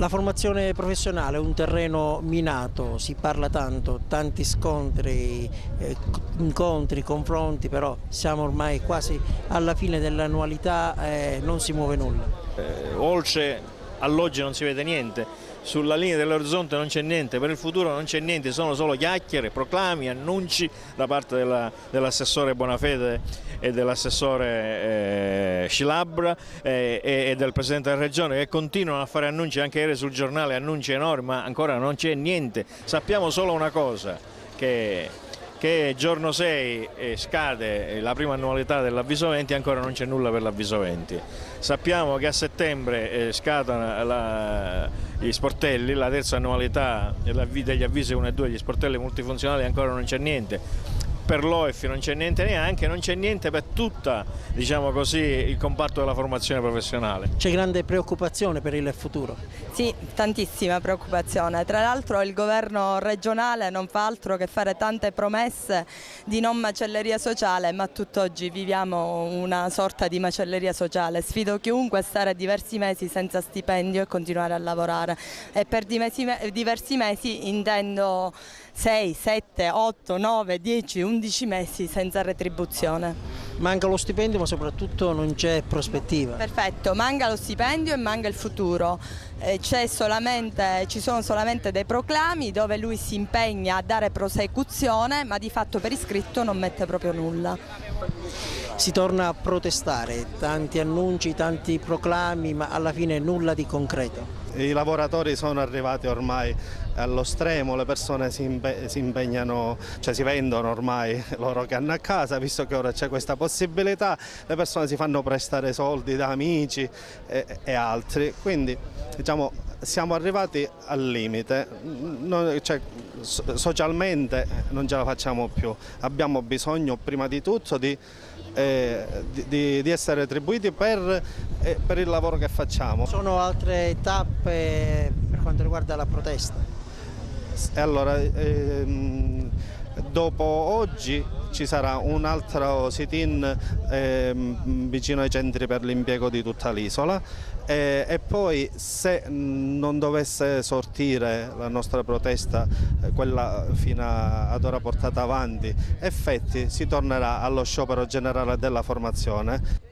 La formazione professionale è un terreno minato, si parla tanto, tanti scontri, incontri, confronti, però siamo ormai quasi alla fine dell'annualità e non si muove nulla. Oltre all'oggi non si vede niente, sulla linea dell'orizzonte non c'è niente, per il futuro non c'è niente, sono solo chiacchiere, proclami, annunci da parte dell'assessore Bonafede e dell'assessore Scilabra e del Presidente della Regione, che continuano a fare annunci, anche ieri sul giornale annunci enormi, ma ancora non c'è niente. Sappiamo solo una cosa, che giorno 6 scade la prima annualità dell'avviso 20 e ancora non c'è nulla per l'avviso 20. Sappiamo che a settembre scadono gli sportelli, la terza annualità degli avvisi 1 e 2 degli sportelli multifunzionali, ancora non c'è niente. Per l'OEF non c'è niente neanche, non c'è niente per tutta, diciamo così, il comparto della formazione professionale. C'è grande preoccupazione per il futuro? Sì, tantissima preoccupazione. Tra l'altro il governo regionale non fa altro che fare tante promesse di non macelleria sociale, ma tutt'oggi viviamo una sorta di macelleria sociale. Sfido chiunque a stare diversi mesi senza stipendio e continuare a lavorare. E per diversi mesi intendo 6, 7, 8, 9, 10, 11 mesi senza retribuzione. Manca lo stipendio, ma soprattutto non c'è prospettiva. Perfetto, manca lo stipendio e manca il futuro. Ci sono solamente dei proclami dove lui si impegna a dare prosecuzione, ma di fatto per iscritto non mette proprio nulla. Si torna a protestare, tanti annunci, tanti proclami, ma alla fine nulla di concreto. I lavoratori sono arrivati ormai allo stremo, le persone si impegnano, cioè si vendono ormai loro che hanno a casa, visto che ora c'è questa possibilità, le persone si fanno prestare soldi da amici e altri, quindi diciamo siamo arrivati al limite, socialmente non ce la facciamo più, abbiamo bisogno prima di tutto di essere retribuiti per il lavoro che facciamo. Sono altre tappe per quanto riguarda la protesta? Allora, dopo oggi ci sarà un altro sit-in vicino ai centri per l'impiego di tutta l'isola e poi, se non dovesse sortire la nostra protesta, quella fino ad ora portata avanti, effetti, si tornerà allo sciopero generale della formazione.